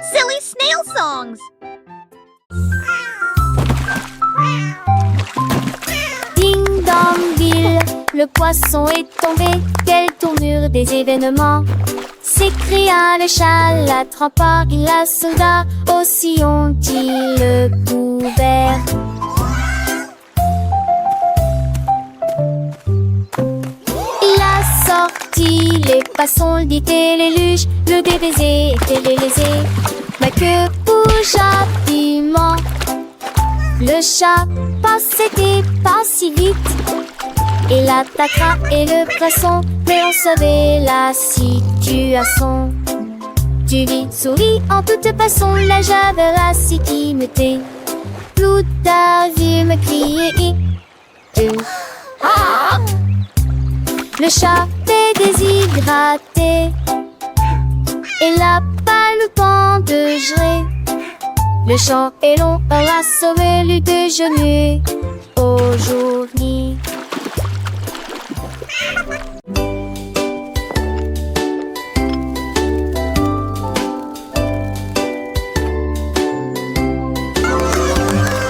Silly snail songs. Ding dong bill, le poisson est tombé. Quelle tournure des événements! S'écria le chat, l'attrapant la soldat. Aussi ont-ils le couvert. Il a sorti les poissons, le dit et les luges. Le DBZ était lésé. Ma queue bouge rapidement. Le chat passait pas si vite. Il attaquera et le poisson, mais on savait la situation. Tu vis, souris en toute façon, la javéracité me tait. Plutarque me crier. Le chat est déshydraté et la palme pend de gelée. Le champ est long, on a sauvé le déjeuner aujourd'hui.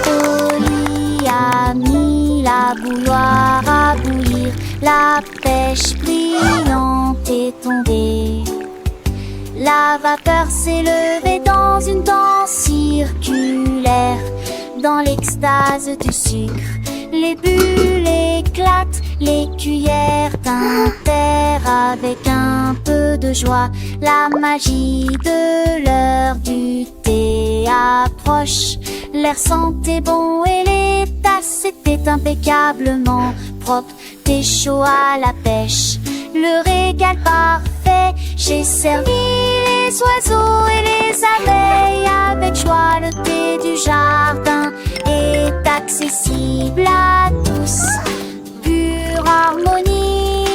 Oli a mis la bouilloire à bouillir, la pêche brillante est tombée. La vapeur s'est levée dans une danse circulaire. Dans l'extase du sucre, les bulles éclatent, les cuillères tintèrent avec un peu de joie. La magie de l'heure du thé approche. L'air sentait bon et les tasses étaient impeccablement propres. Thé chaud à la pêche, le régal parfait. J'ai servi les oiseaux et les abeilles avec joie. Le thé du jardin est accessible à tous. Pure harmonie.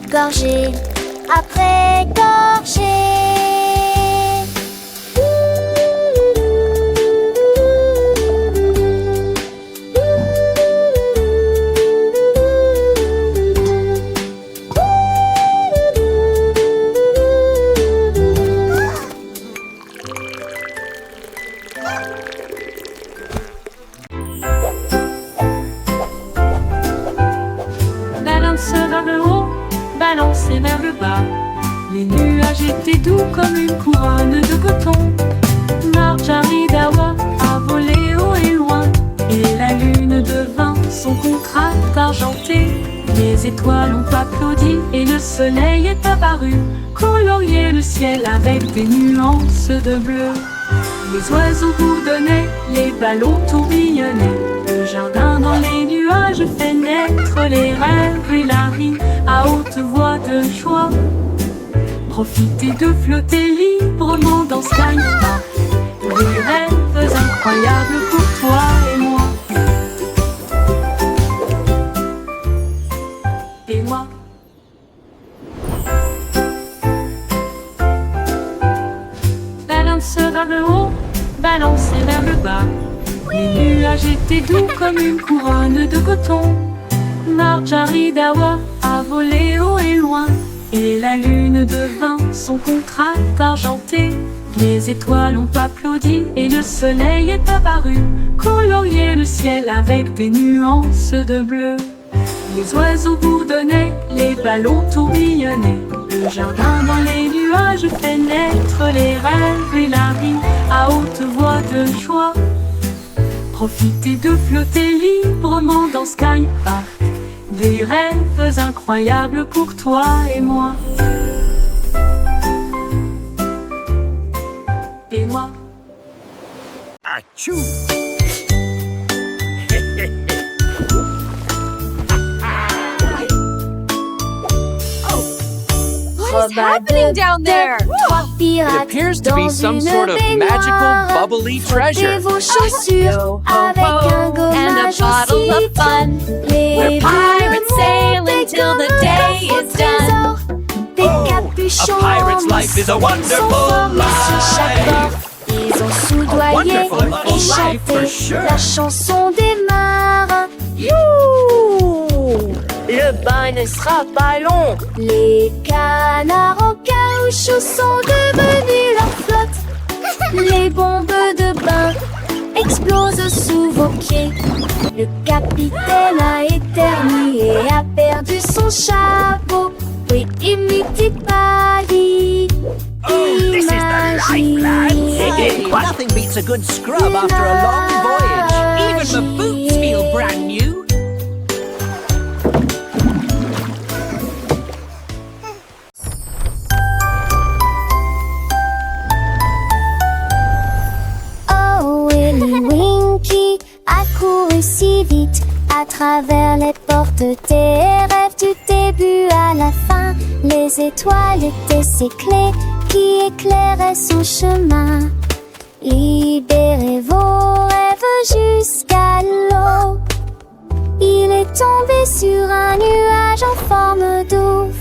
Gorgée après gorgée. Balancé vers le bas, les nuages étaient doux comme une couronne de coton. Marjorie Dawa a volé haut et loin, et la lune devint son contraste argenté. Les étoiles ont applaudi et le soleil est apparu, colorier le ciel avec des nuances de bleu. Les oiseaux bourdonnaient, les ballons tourbillonnaient. Le jardin dans les nuages fait naître les rêves et la rime à haute voix de joie. Profitez de flotter librement dans Sky Park. Des rêves incroyables pour toi et moi. Et moi. Balance vers le haut, balancé vers le bas. Les nuages étaient doux comme une couronne de coton. Marjorie Dawa a volé haut et loin, et la lune devint son contraste argenté. Les étoiles ont applaudi et le soleil est apparu, colorier le ciel avec des nuances de bleu. Les oiseaux bourdonnaient, les ballons tourbillonnaient. Le jardin dans les nuages fait naître les rêves et la rime à haute voix de joie. Profitez de flotter librement dans Sky Park. Des rêves incroyables pour toi et moi. Et moi. Achou! What's happening down there? It appears to be some sort of magical, bubbly treasure. Vos chaussures avec un gommage and a bottle of fun. We're pirates sailing till the day is done. Des capuchons A pirate's life is a wonderful life. Ils ont soudoyé wonderful et life chanté for sure. la chanson des marins. Le bain ne sera pas long. Les canards en caoutchouc chouchous sont devenus leur flotte. Les bombes de bain explosent sous vos pieds. Le capitaine a éternué et a perdu son chapeau. Oui, imite Paris. Oh, this is the life, lads. Nothing beats a good scrub after a long voyage. Even the boots feel brand new. Oh, Willy Winky a couru si vite à travers les portes des rêves du début à la fin. Les étoiles étaient ses clés qui éclairaient son chemin. Libérez vos rêves jusqu'à l'eau. Il est tombé sur un nuage en forme d'ouf.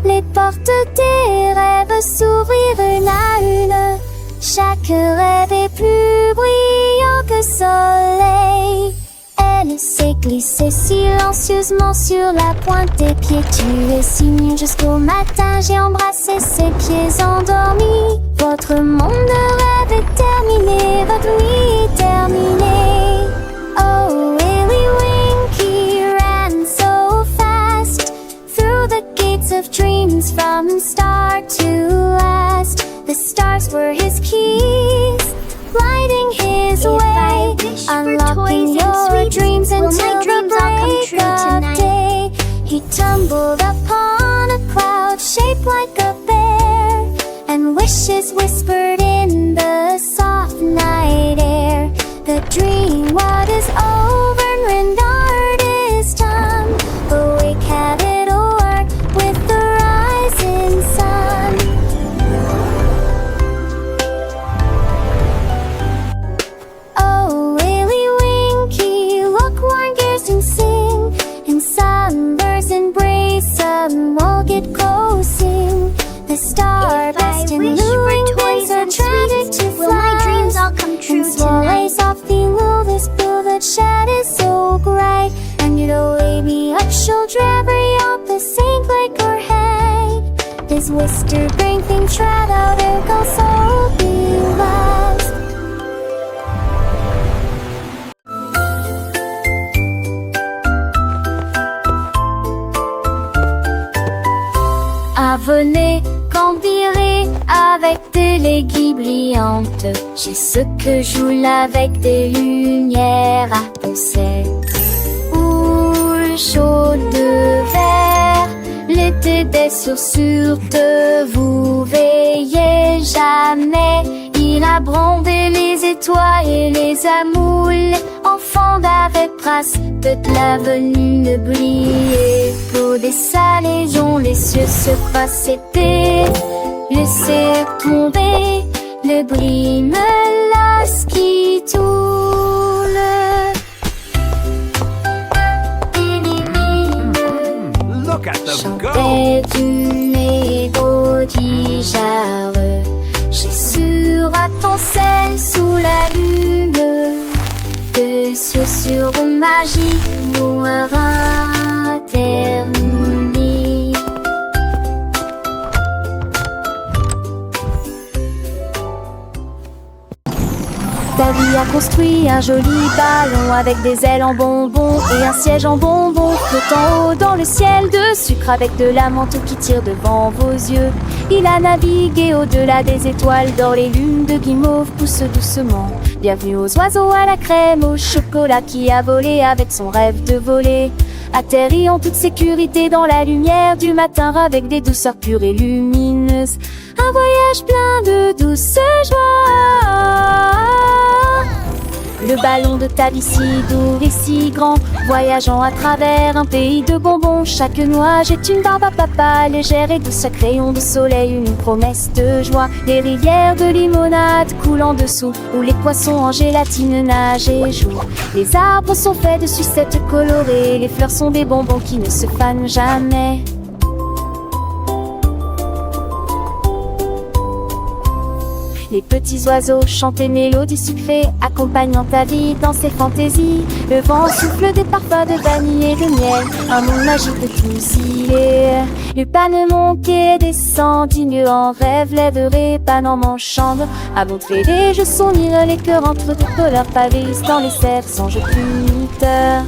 Les portes des rêves s'ouvrirent une à une. Chaque rêve est plus brillant que soleil. Elle s'est glissée silencieusement sur la pointe des pieds. Tu es si mignon jusqu'au matin. J'ai embrassé ses pieds endormis. Votre monde de rêve est terminé. Votre nuit est terminée. Oh, Willy Winky ran so fast through the gates of dreams from start to last. The stars were his keys, lighting his way, unlocking your dreams until the break of day. He tumbled upon a cloud shaped like a bear, and wishes whispered in the soft night air. The dream what is over and rendered is done. Awake, have it work with the rising sun. Oh, Willy Winky, look, warm gears and sing. In sunbursts embrace, some will get coasting. The starburst and luring wings are tragic to fly. Will my dreams all come true and swallows tonight? off the luminous blue that shed is so bright. And you'll wake me up, she'll drive up the sink like her head. This whisper brain thing tried out her go so be lost. Ah, venez, cambirer avec des léguilles brillantes. J'ai ce que joue avec des lumières à penser. Houle chaude de verre, l'été des sursutes, vous veillez jamais. Il a brandé les étoiles et les amoules. Enfants d'avec trace de l'avenue ne brillait. Pour des salaisons, les cieux se passaient. Laissez tomber le bris me lasse qui tourne. Look at them go. Chantait du mélodie jarre. J'ai sur un ton sel sous la lune. De ce sur magie noire terminée. Davy a construit un joli ballon avec des ailes en bonbons et un siège en bonbons flottant haut dans le ciel de sucre avec de la menthe qui tire devant vos yeux. Il a navigué au-delà des étoiles d'or, les lunes de guimauve poussent doucement. Bienvenue aux oiseaux, à la crème, au chocolat qui a volé avec son rêve de voler. Atterri en toute sécurité dans la lumière du matin avec des douceurs pures et lumineuses. Un voyage plein de douce joie. Le ballon de Davy si doux et si grand, voyageant à travers un pays de bonbons. Chaque nuage est une barbe à papa, légère et douce, chaque rayon de soleil une promesse de joie. Les rivières de limonade coulent en dessous, où les poissons en gélatine nagent et jouent. Les arbres sont faits de sucettes colorées, les fleurs sont des bonbons qui ne se fanent jamais. Les petits oiseaux chantent des mélodies sucrées, accompagnant ta vie dans ses fantaisies. Le vent souffle des parfums de vanille et de miel, un monde magique de tous y est. Lupin monte et descend, digne en rêve, l'aide répane en manchant. À montrer les jeux son île, les cœurs entre deux leurs pavés, dans les cerfs sans jeu punteur.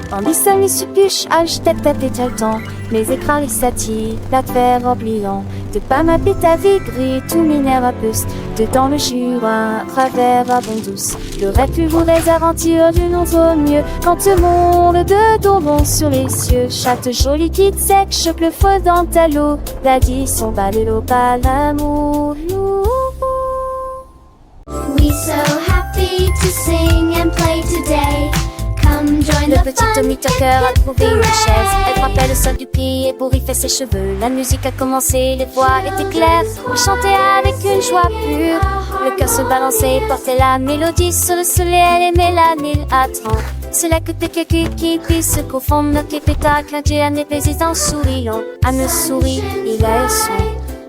Tandis seul les suppuches, tête et le temps, les écrans les satis, la terre oubliant. De pas m'appeler ta vie gris, tout minère à puce. Dedans le Jura, travers à bon douce. Le rêve plus vous les aventures d'une autre mieux. Quand le monde de tombons sur les cieux, chatte jolie quitte sec, choque le feu dans ta l'eau. La dit son bas de l'eau, pas l'amour. We so happy to sing and play today. Come join Le the petit fun, Tommy hit Tucker the a trouvé une road, chaise. Elle hooray. frappait le sol du pied pour y faire ses cheveux. La musique a commencé, les voix étaient claires. Il chantait avec une joie pure. Le cœur se balançait, portait la mélodie sur le soleil. Elle aimait la mille à 30. C'est là que t'es quelqu'un qui se confond. Notre pétacle, un dieu, un épais en souriant. À me sourit, il a un son.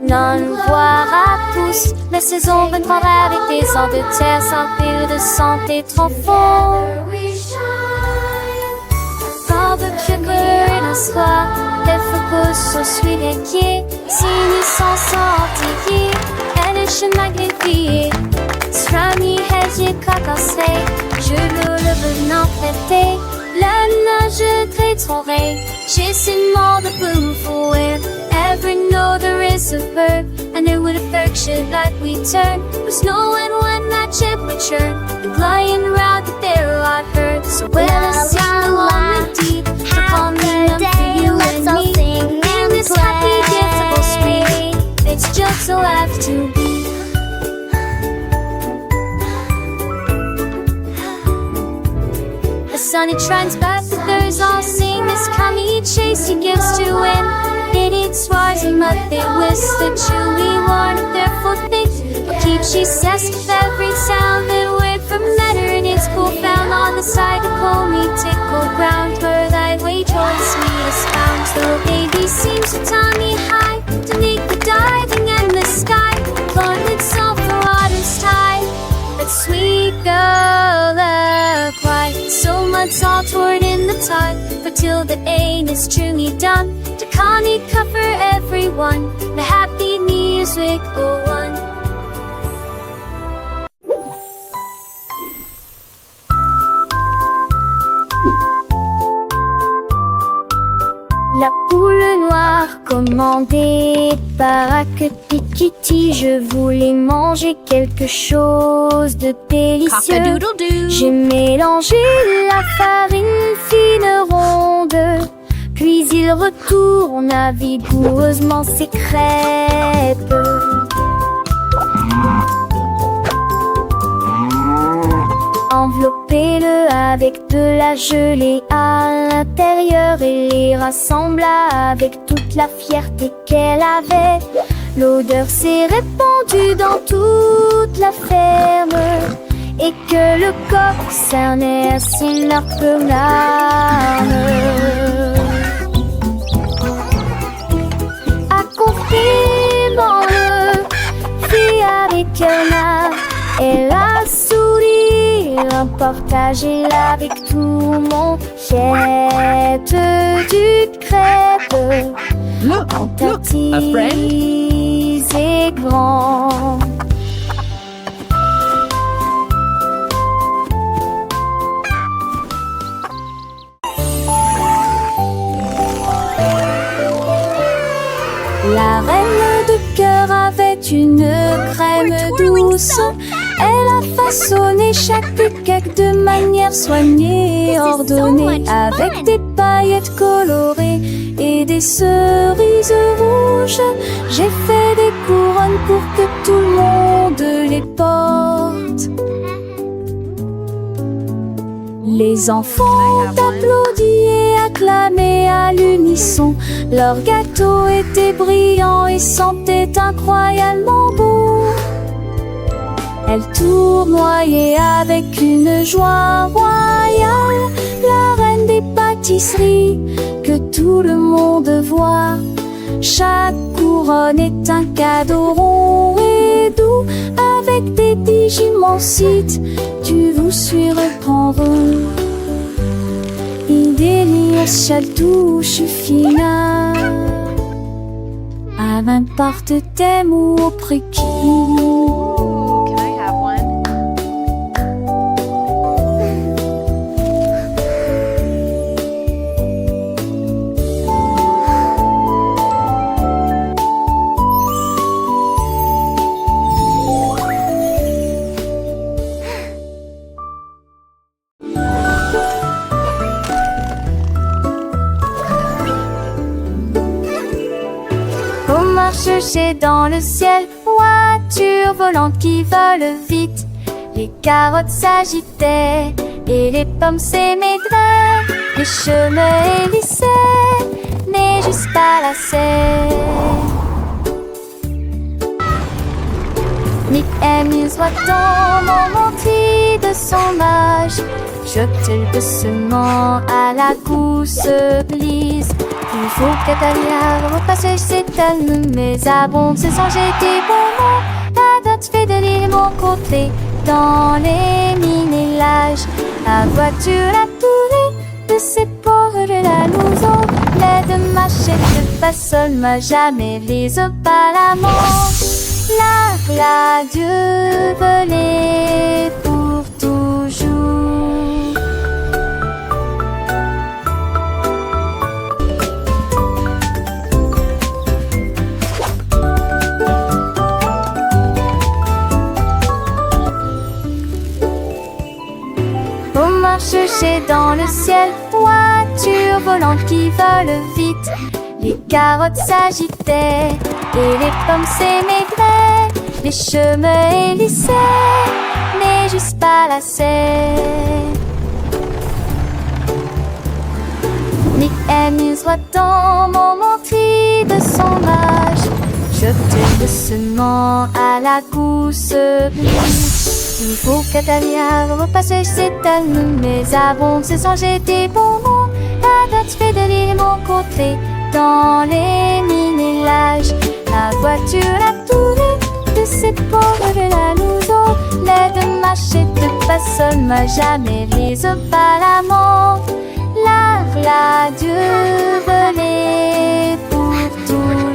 Non, voir à tous. La saison reprendra avec des ans de terre sans pile de santé trop fort. Dans le cœur d'un soir, les focus sont suivis inquiets. Signes sans sortir, elle est chez magnifiée. Strami, hedge, cacassé, je le venant prêter. La nage traiterai, j'ai si mort de boom for it. Every know there is a verb, and it would affection like we turn. Was knowing when that ship would churn, and flying around the there I heard. So well, I sing along with deep, to calm me up for you and me. In this happy, difficult street, it's just so have to be. The sun it shines back, the birds all sing. This commie chase he gives to win. It eats rising mud, they whisper chewy warn of their foot feet. But keep she says with every sound that word from matter in its cool found on the side of homey tickled ground. Where thy way joys sweetest found. So baby seems to Tommy high, to make the diving and the sky. Lord itself the water's tide. That sweet girl cry. So much all toward in the tide, for till the aim is truly done. To Connie cover everyone, the happy music go on. La poule noire commandée par Kitty, je voulais manger quelque chose de délicieux. Cock-a-doodle-doo. J'ai mélangé la farine fine ronde, puis il retourna vigoureusement ses crêpes. Enveloppez-le avec de la gelée à l'intérieur et les rassembla avec toute la fierté qu'elle avait. L'odeur s'est répandue dans toute la ferme et que le coq cernait à son arc larme. Accompagnement-le fit avec un art et la sourire, partagez-la avec tout mon jette du crêpe. Look, En look, a friend. petits et grands. La reine de cœur avait une crème douce. Elle a façonné chaque cake de manière soignée et ordonnée, avec des paillettes colorées et des cerises rouges. J'ai fait des couronnes pour que tout le monde les porte. Les enfants applaudissent et acclamaient à l'unisson. Leur gâteau était brillant et sentait incroyablement bon. Elle tournoyait avec une joie royale, la reine des pâtisseries que tout le monde voit. Chaque couronne est un cadeau rond et doux. tout avec des Digimon-sites. Tu vous suis reprendre idée touche finale. À n'importe thème ou auprès qui. Can I have one? On marche chez dans le ciel, voiture volante qui vole vite. Les carottes s'agitaient et les pommes s'émaidraient. Les chemins hélissaient, mais juste pas la serre. Nick amuse dans mon mentis de son âge. Jette doucement à la gousse glisse. Il faut qu'Atalia repasse ses talons, mais abonde se sans jeter bonbons. La dot fait de l'île mon côté dans les minélages. La voiture a tourné de ses pauvres de la louson. L'aide machette pas seule m'a jamais les pas la manche. La Dieu volé pour toujours. On marche chez dans le ciel, voiture volante qui vole vite. Les carottes s'agitaient et les pommes s'émaidraient. Les chemins hélissaient, mais juste pas la serre. Nick amuse dans mon mentis de son âge. Jette doucement à la gousse glisse. Il faut qu'Atalia repasse ses talons, mais abonde se sans jeter bonbons. La dot fait de l'île mon côté dans les minélages. La voiture a tourné de ses pauvres de la louson. L'aide machette pas seule m'a jamais les pas la mort. La Dieu volé pour toujours.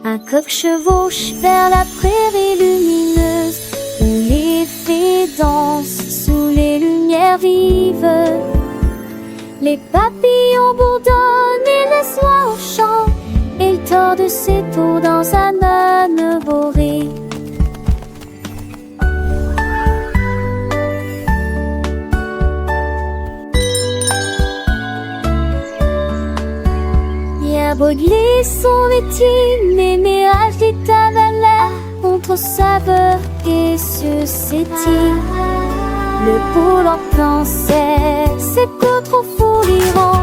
Un coq chevauche vers la prairie lumineuse où les fées dansent sous les lumières vives. Les papillons bourdonnent et le soir au chant. Il tord ses tours dans un âne boré. Bien brûler son métier, les mirages d'éternel contre saveur et suscétile. Le pôle en cancer, c'est peu trop fou l'Iran,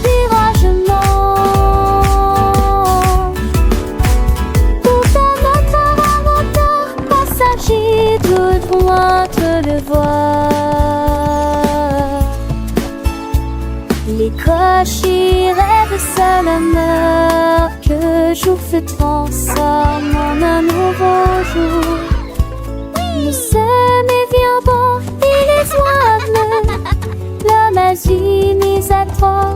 viragement. Pourtant notre inventeur passager de loin te le voir. Les cochers rêvent seul honneur que jour se transforme en un nouveau jour. Nous sommes viandants et les oies, l'homme agit mis à trois,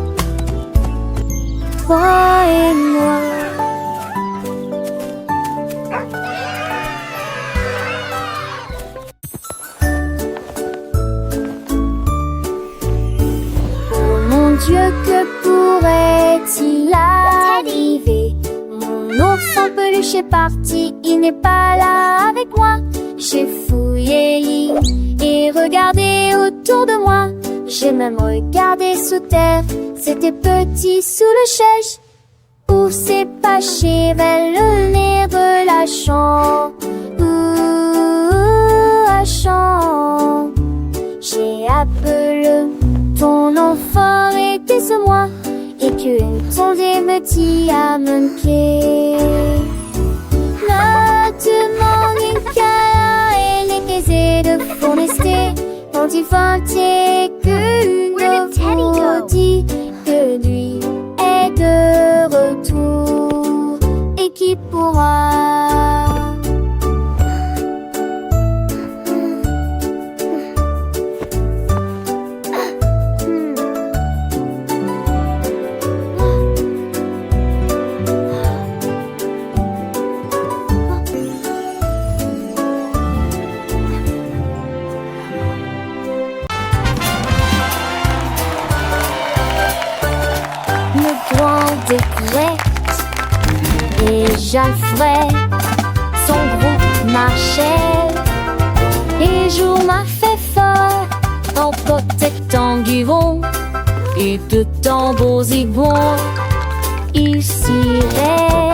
toi et moi. Oh mon Dieu, que pourrait-il arriver? Mon ours en peluche est parti, il n'est pas là avec moi. J'ai fouillé et regardé autour de moi. J'ai même regardé sous terre, c'était petit sous le chèche. Où s'est caché vers le nez de la chambre. La chambre. J'ai appelé ton enfant était ce moi. Et que ton me dit à mon pied. me demande une câlin, elle est aisée de forester. Quand il fantait que nous dit que lui est de retour et qui pourra découverte et Geoffrey, son groupe marchait et jour m'a fait fort en protectant Guiron et de tambours igons. Ils ciraient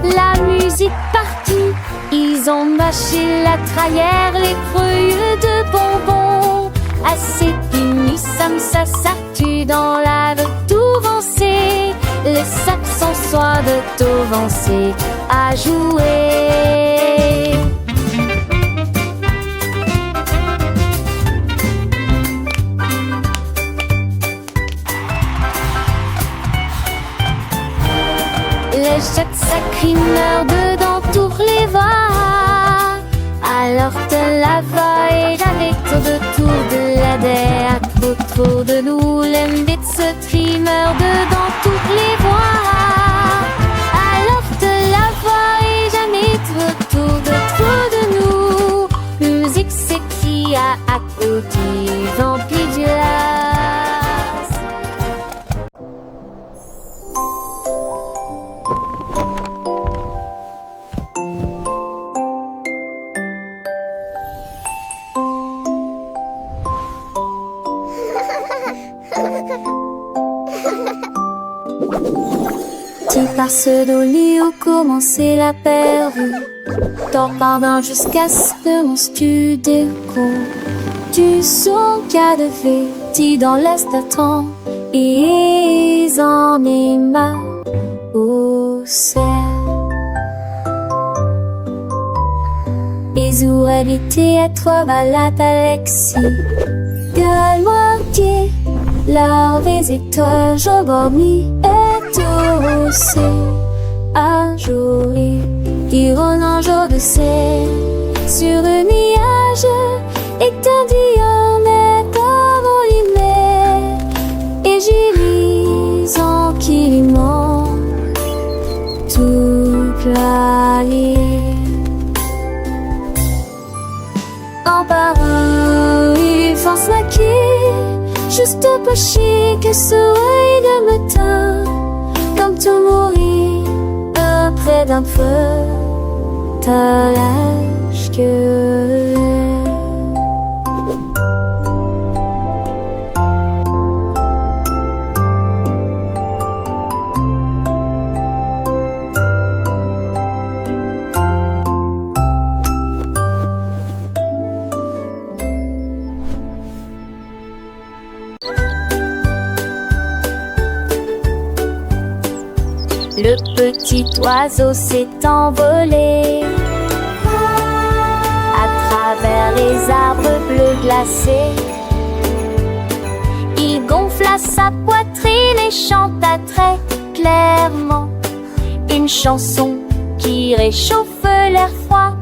la musique partout, ils ont mâché la trahère, les feuilles de bonbons. Assez fini, ça s'artue dans la Touvancé. Les saxons soient de Touvancé à jouer. Les jets sacrés meurent dedans tous les voix. Alors de la voix et j'avais autour de la terre. Autour de nous, l'embête se trimeur dedans toutes les voix. Alors de la voix et jamais autour de nous. Musique c'est qui a applaudi, vampire du las. Tu passes dans lit où commencer la perdue. T'en pardon jusqu'à ce que mon studio du son qu'a de fait dans l'est temps. Et ils en est marre au ciel. Ils auraient été à toi malade Alexis. Gueule-moi qui leur visiteur je dormis et aussi un jour qui rône un jour de ciel sur un nuage et t'en dis on est envolé et j'y lis en qui ment toute la nuit en parole il pense maquille juste peu chic que soleil de matin comme tout mourir près d'un feu t'as l'âge que le petit oiseau s'est envolé à travers les arbres bleus glacés. Il gonfla sa poitrine et chanta très clairement une chanson qui réchauffe l'air froid.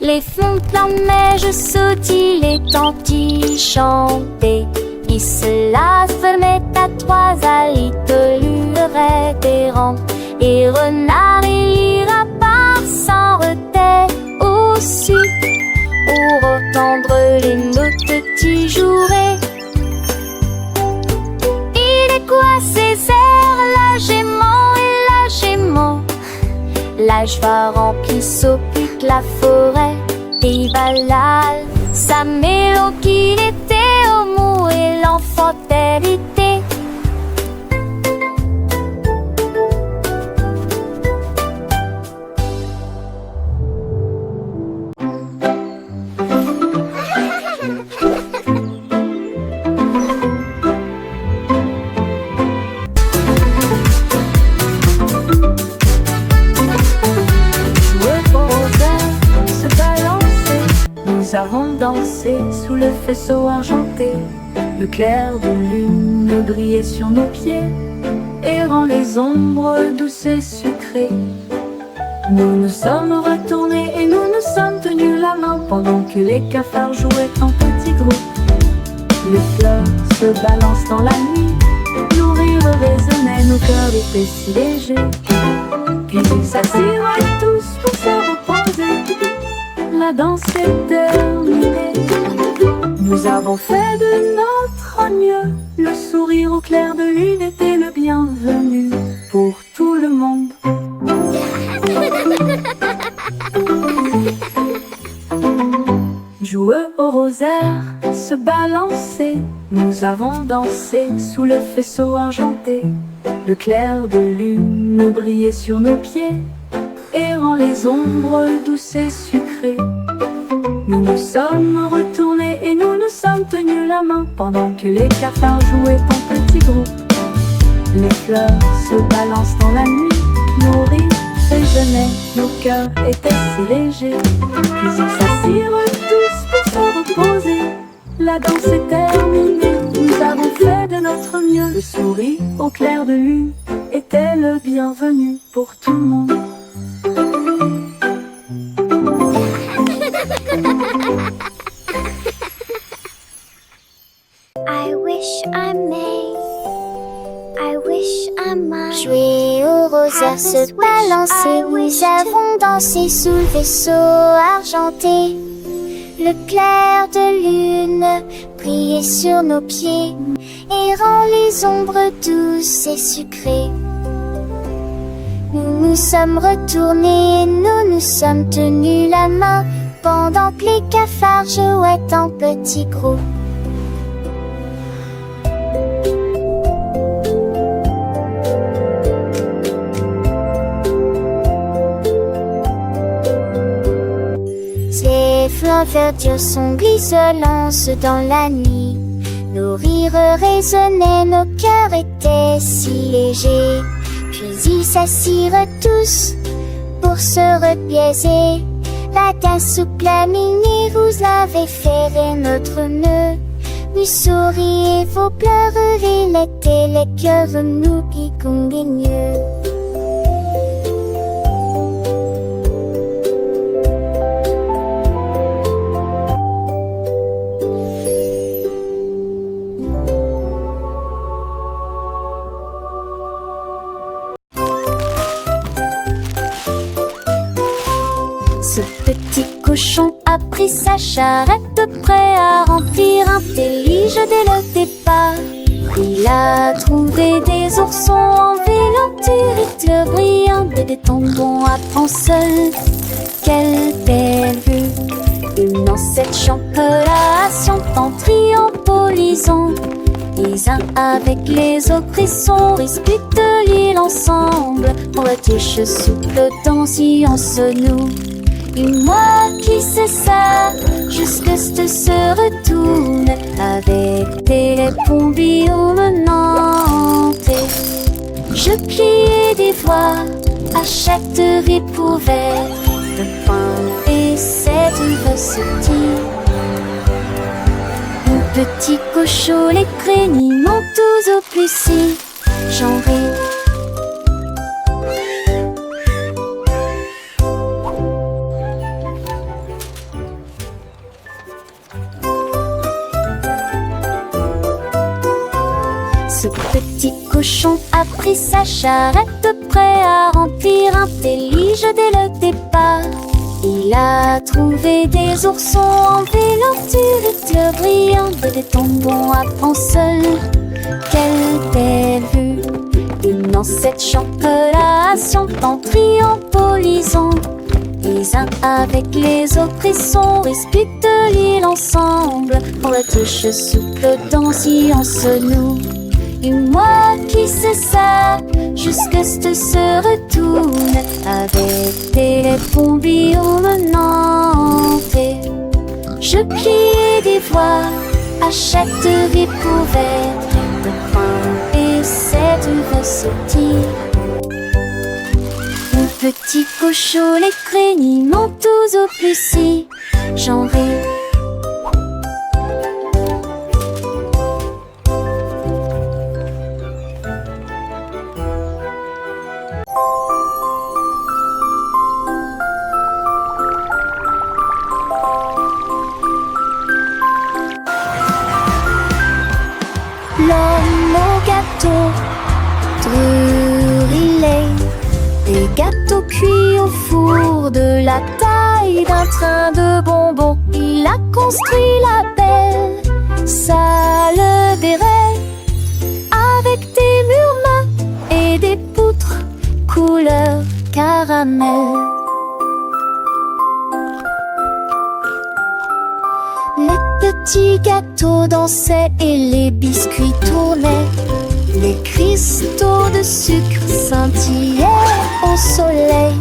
Les fontes en neige sautillent, les tantilles chantaient. Il se la fermait à trois alites, révérend et renard et lapin s'en retait aussi pour entendre les notes qui joueraient. Il est quoi ces airs, la gément, l'âge va remplir s'occupe la forêt et balade sa mélodie qu'il était au mot et l'enfant hérité. danser sous le faisceau argenté. Le clair de lune brillait sur nos pieds et rend les ombres douces et sucrées. Nous nous sommes retournés et nous nous sommes tenus la main pendant que les cafards jouaient en petits groupes. Les fleurs se balancent dans la nuit, nos rires résonnaient, nos cœurs étaient si légers. Puis ils s'assirent tous pour se reposer. La danse est terminée. Nous avons fait de notre mieux. Le sourire au clair de lune était le bienvenu pour tout le monde. Joueux au rosaire, se balancer, nous avons dansé sous le faisceau argenté. Le clair de lune brillait sur nos pieds et rend les ombres douces et sucrées. Nous nous sommes retournés et nous nous sommes tenus la main pendant que les cafards jouaient en petits groupes. Les fleurs se balancent dans la nuit, nos rires résonnaient, nos cœurs étaient si légers. Puis ils s'assirent tous pour se reposer. La danse est terminée, nous avons fait de notre mieux. Le sourire au clair de lune était le bienvenu pour tout le monde. I wish I may. I wish I might. Jouer au rosaire, se balancer, nous avons dansé sous le vaisseau argenté. Le clair de lune brillait sur nos pieds et rend les ombres douces et sucrées. Nous nous sommes retournés et nous nous sommes tenus la main pendant que les cafards jouaient en petits groupes. Les fleurs verdures sont glisselances dans la nuit. Nos rires résonnaient, nos cœurs étaient si légers. Puis ils s'assirent tous pour se reposer. La danse souple à minuit, vous avez ferré notre nœud. Nous souriez, vos pleurs relaient les cœurs nous qui conguigneux. Ce petit cochon a pris sa charrette prêt à remplir un délige dès le départ. Il a trouvé des oursons en vélanturite brillante et des tombons à pan seul. Quelle belle vue! Une ancêtre champelas en triompholisant. Les uns avec les autres frissons disputent l'île ensemble. Pour la tige souple danser en se noue. Et moi qui sais ça, jusque se retourne avec des pompillons menantés. Je pliais des voix à chaque recouvert de pain et cette recetille. Mon petit cochon, les craigniments tous au plus si j'en ris. Ce petit cochon a pris sa charrette prêt à remplir un délige dès le départ. Il a trouvé des oursons en vélanturite brillante et des tombons à pan seul. Quelle belle vue! Une ancêtre champelas en triompholisant. Les uns avec les autres frissons disputent l'île ensemble. Pour la tige souple danser en se noue. Et moi qui sais ça, jusque se retourne avec des pompillons menantés. Je pliais des voix à chaque recouvert de pain et cette recetille. Mon petit cochon, les craigniments tous au plus si j'en ris. gâteaux cuits au four de la taille d'un train de bonbons. Il a construit la belle salle des rêves avec des murs mat et des poutres couleur caramel. Les petits gâteaux dansaient et les biscuits tournaient. Les cristaux de sucre scintillaient au soleil.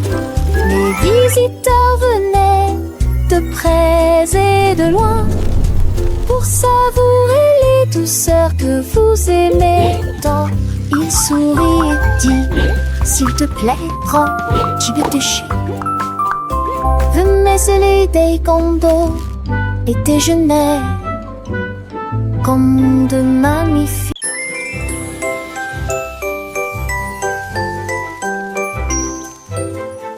Les visiteurs venaient de près et de loin pour savourer les douceurs que vous aimez tant. Il sourit et dit: s'il te plaît, prends du déchet. Venez sceller des condos et déjeuner comme de magnifiques.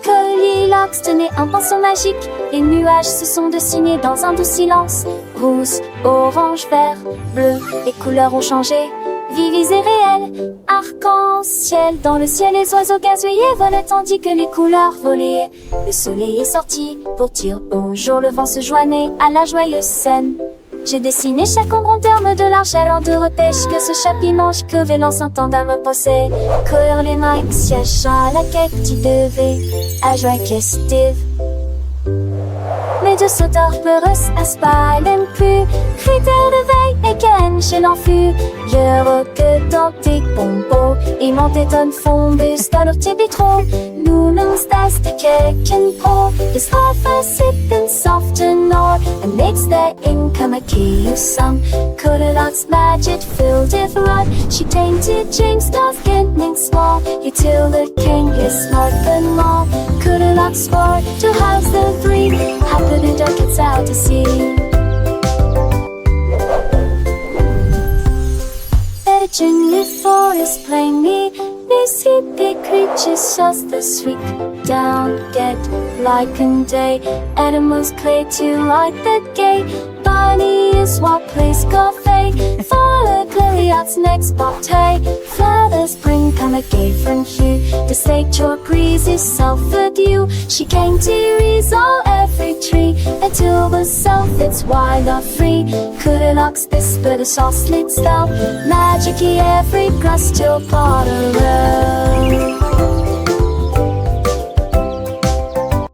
Goldilocks tenait un pinceau magique. Les nuages se sont dessinés dans un doux silence. Rouge, orange, vert, bleu, les couleurs ont changé. Vives et réelles, arc-en-ciel. Dans le ciel, les oiseaux gazouillaient, volaient tandis que les couleurs volaient. Le soleil est sorti pour dire bonjour. Le vent se joignait à la joyeuse scène. J'ai dessiné chaque ombre en termes de l'argent en de repêche. Que ce chapimanche que vélan s'entendant me possède. Courir les mains, siège à la quête, tu devais à joie festive. Mais de sauteurs peureux à spalen plus. Critères de veille et ken chez l'enfus. Je que dans tes pompos. Et mon téton fombus dans leur tibitron. Nous l'enstas de keken pro. The starfire sipping soft and nor. And makes their income a key of some. Goldilocks magic filled with rod. She tainted James Star's getting small. You till the king is smart and more. Goldilocks sport to house the three. Happy the duck gets out to sea. Legend the forest plainly. These hippie creatures just the sweet down get like a day. Animals play to light the gate. Bunny is what plays cafe. Follow Goldilocks next bobtail. Flowers bring come a gay from hue. The nature breeze is self-adieu. She came to resolve every tree until the self it's wild or free. Goldilocks whisper the soft slit spell. Magic every grass till part away.